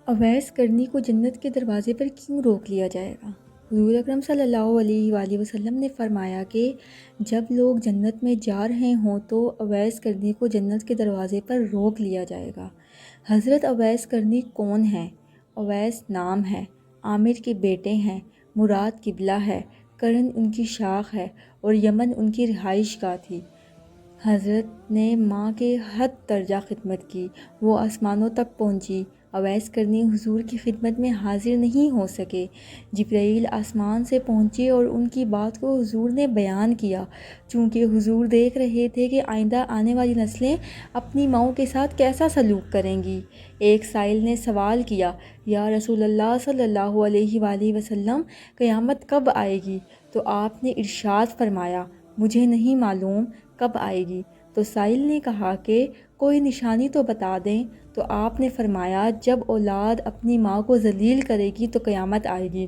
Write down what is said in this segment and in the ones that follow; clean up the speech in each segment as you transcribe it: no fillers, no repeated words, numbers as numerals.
اویس کرنی کو جنت کے دروازے پر کیوں روک لیا جائے گا؟ حضور اکرم صلی اللہ علیہ وآلہ وسلم نے فرمایا کہ جب لوگ جنت میں جا رہے ہوں تو اویس کرنی کو جنت کے دروازے پر روک لیا جائے گا۔ حضرت اویس کرنی کون ہیں؟ اویس نام ہے، عامر کے بیٹے ہیں، مراد قبلہ ہے، کرن ان کی شاخ ہے اور یمن ان کی رہائش گاہ تھی۔ حضرت نے ماں کے حد درجہ خدمت کی، وہ آسمانوں تک پہنچی۔ اویس کرنی حضور کی خدمت میں حاضر نہیں ہو سکے۔ جبرائیل آسمان سے پہنچے اور ان کی بات کو حضور نے بیان کیا، چونکہ حضور دیکھ رہے تھے کہ آئندہ آنے والی نسلیں اپنی ماؤں کے ساتھ کیسا سلوک کریں گی۔ ایک سائل نے سوال کیا، یا رسول اللہ صلی اللہ علیہ وآلہ وسلم، قیامت کب آئے گی؟ تو آپ نے ارشاد فرمایا، مجھے نہیں معلوم کب آئے گی۔ تو سائل نے کہا کہ کوئی نشانی تو بتا دیں۔ تو آپ نے فرمایا، جب اولاد اپنی ماں کو ذلیل کرے گی تو قیامت آئے گی۔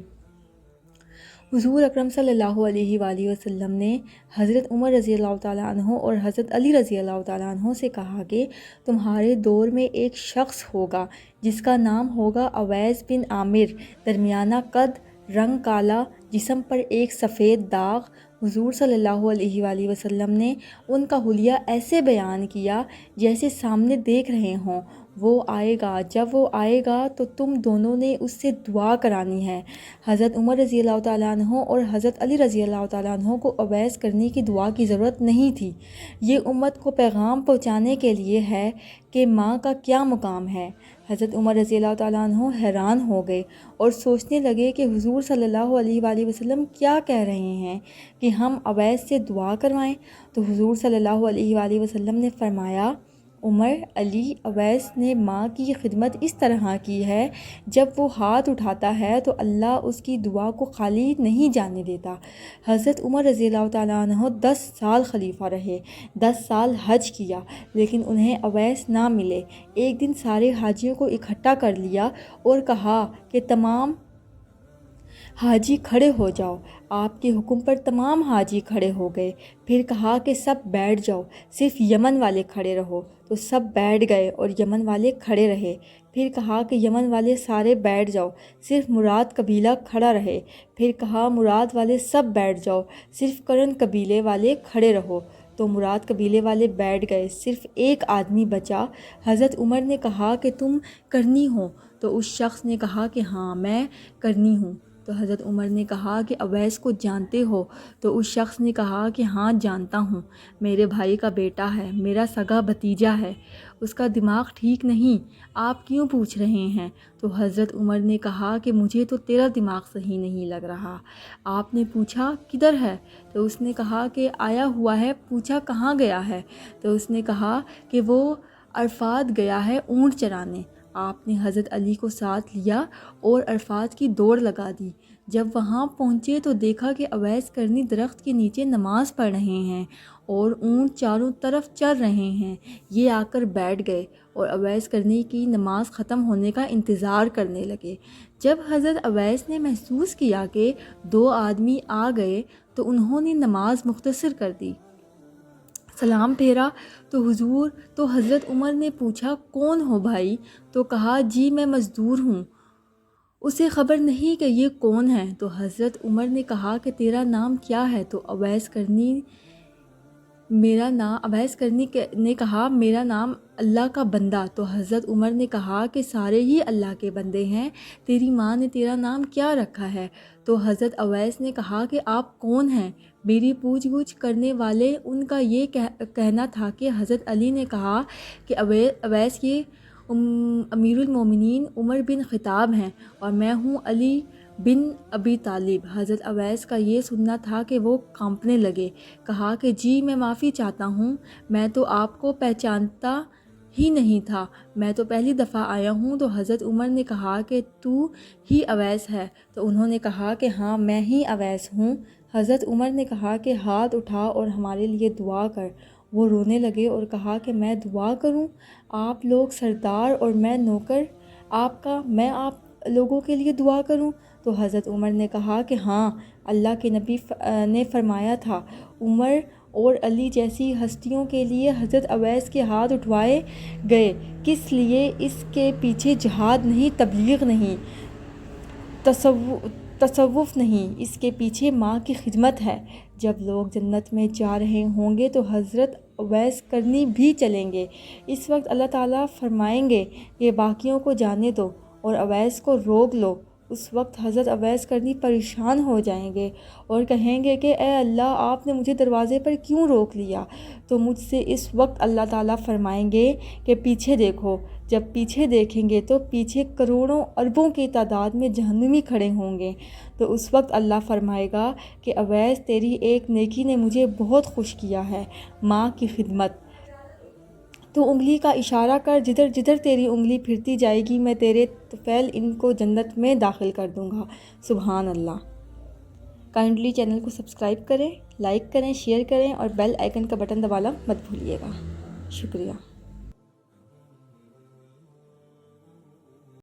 حضور اکرم صلی اللہ علیہ وآلہ وسلم نے حضرت عمر رضی اللہ تعالیٰ عنہ اور حضرت علی رضی اللہ تعالیٰ عنہ سے کہا کہ تمہارے دور میں ایک شخص ہوگا جس کا نام ہوگا اویس بن عامر، درمیانہ قد، رنگ کالا، جسم پر ایک سفید داغ۔ حضور صلی اللہ علیہ وآلہ وسلم نے ان کا حلیہ ایسے بیان کیا جیسے سامنے دیکھ رہے ہوں۔ وہ آئے گا، جب وہ آئے گا تو تم دونوں نے اس سے دعا کرانی ہے۔ حضرت عمر رضی اللہ تعالیٰ عنہ اور حضرت علی رضی اللہ تعالیٰ عنہ کو اویس کرنی کی دعا کی ضرورت نہیں تھی۔ یہ امت کو پیغام پہنچانے کے لیے ہے کہ ماں کا کیا مقام ہے۔ حضرت عمر رضی اللہ تعالیٰ عنہ حیران ہو گئے اور سوچنے لگے کہ حضور صلی اللہ علیہ وآلہ وسلم کیا کہہ رہے ہیں کہ ہم اویس سے دعا کروائیں۔ تو حضور صلی اللہ علیہ وآلہ وسلم نے فرمایا، عمر، علی، اویس نے ماں کی خدمت اس طرح کی ہے، جب وہ ہاتھ اٹھاتا ہے تو اللہ اس کی دعا کو خالی نہیں جانے دیتا۔ حضرت عمر رضی اللہ تعالیٰ عنہ 10 سال خلیفہ رہے، 10 سال حج کیا، لیکن انہیں اویس نہ ملے۔ ایک دن سارے حاجیوں کو اکٹھا کر لیا اور کہا کہ تمام حاجی کھڑے ہو جاؤ۔ آپ کے حکم پر تمام حاجی کھڑے ہو گئے۔ پھر کہا کہ سب بیٹھ جاؤ، صرف یمن والے کھڑے رہو۔ تو سب بیٹھ گئے اور یمن والے کھڑے رہے۔ پھر کہا کہ یمن والے سارے بیٹھ جاؤ، صرف مراد قبیلہ کھڑا رہے۔ پھر کہا مراد والے سب بیٹھ جاؤ، صرف کرن قبیلے والے کھڑے رہو۔ تو مراد قبیلے والے بیٹھ گئے، صرف ایک آدمی بچا۔ حضرت عمر نے کہا کہ تم کرنی ہو؟ تو اس شخص نے کہا کہ ہاں، میں کرنی ہوں۔ تو حضرت عمر نے کہا کہ اویس کو جانتے ہو؟ تو اس شخص نے کہا کہ ہاں جانتا ہوں، میرے بھائی کا بیٹا ہے، میرا سگا بھتیجا ہے، اس کا دماغ ٹھیک نہیں، آپ کیوں پوچھ رہے ہیں؟ تو حضرت عمر نے کہا کہ مجھے تو تیرا دماغ صحیح نہیں لگ رہا۔ آپ نے پوچھا کدھر ہے؟ تو اس نے کہا کہ آیا ہوا ہے۔ پوچھا کہاں گیا ہے؟ تو اس نے کہا کہ وہ عرفات گیا ہے اونٹ چرانے۔ آپ نے حضرت علی کو ساتھ لیا اور عرفات کی دوڑ لگا دی۔ جب وہاں پہنچے تو دیکھا کہ اویس کرنی درخت کے نیچے نماز پڑھ رہے ہیں اور اونٹ چاروں طرف چر رہے ہیں۔ یہ آ کر بیٹھ گئے اور اویس کرنی کی نماز ختم ہونے کا انتظار کرنے لگے۔ جب حضرت اویس نے محسوس کیا کہ 2 آدمی آ گئے تو انہوں نے نماز مختصر کر دی، سلام پھیرا۔ تو حضرت عمر نے پوچھا کون ہو بھائی؟ تو کہا جی میں مزدور ہوں، اسے خبر نہیں کہ یہ کون ہے۔ تو حضرت عمر نے کہا کہ تیرا نام کیا ہے؟ تو اویس کرنی نے کہا میرا نام اللہ کا بندہ۔ تو حضرت عمر نے کہا کہ سارے ہی اللہ کے بندے ہیں، تیری ماں نے تیرا نام کیا رکھا ہے؟ تو حضرت اویس نے کہا کہ آپ کون ہیں؟ میری پوچھ گچھ کرنے والے ان کا یہ کہنا تھا کہ حضرت علی نے کہا کہ اویس یہ امیر المومنین عمر بن خطاب ہیں اور میں ہوں علی بن ابی طالب۔ حضرت اویس کا یہ سننا تھا کہ وہ کانپنے لگے۔ کہا کہ جی میں معافی چاہتا ہوں، میں تو آپ کو پہچانتا ہی نہیں تھا، میں تو پہلی دفعہ آیا ہوں۔ تو حضرت عمر نے کہا کہ تو ہی اویس ہے؟ تو انہوں نے کہا کہ ہاں میں ہی اویس ہوں۔ حضرت عمر نے کہا کہ ہاتھ اٹھا اور ہمارے لیے دعا کر۔ وہ رونے لگے اور کہا کہ میں دعا کروں؟ آپ لوگ سردار اور میں نوکر آپ کا، میں آپ لوگوں کے لیے دعا کروں؟ تو حضرت عمر نے کہا کہ ہاں، اللہ کے نبی نے فرمایا تھا، عمر اور علی جیسی ہستیوں کے لیے حضرت اویس کے ہاتھ اٹھوائے گئے. کس لیے؟ اس کے پیچھے جہاد نہیں، تبلیغ نہیں، تصوف نہیں، اس کے پیچھے ماں کی خدمت ہے. جب لوگ جنت میں جا رہے ہوں گے تو حضرت اویس کرنی بھی چلیں گے. اس وقت اللہ تعالیٰ فرمائیں گے کہ باقیوں کو جانے دو اور اویس کو روک لو. اس وقت حضرت اویس کرنی پریشان ہو جائیں گے اور کہیں گے کہ اے اللہ، آپ نے مجھے دروازے پر کیوں روک لیا؟ تو مجھ سے اس وقت اللہ تعالیٰ فرمائیں گے کہ پیچھے دیکھو. جب پیچھے دیکھیں گے تو پیچھے کروڑوں اربوں کی تعداد میں جہنمی کھڑے ہوں گے. تو اس وقت اللہ فرمائے گا کہ اویس، تیری ایک نیکی نے مجھے بہت خوش کیا ہے، ماں کی خدمت. تو انگلی کا اشارہ کر، جدھر جدھر تیری انگلی پھرتی جائے گی میں تیرے طفیل ان کو جنت میں داخل کر دوں گا. سبحان اللہ. کائنڈلی چینل کو سبسکرائب کریں، لائک کریں، شیئر کریں اور بیل آئیکن کا بٹن دبانا مت بھولیے گا. شکریہ.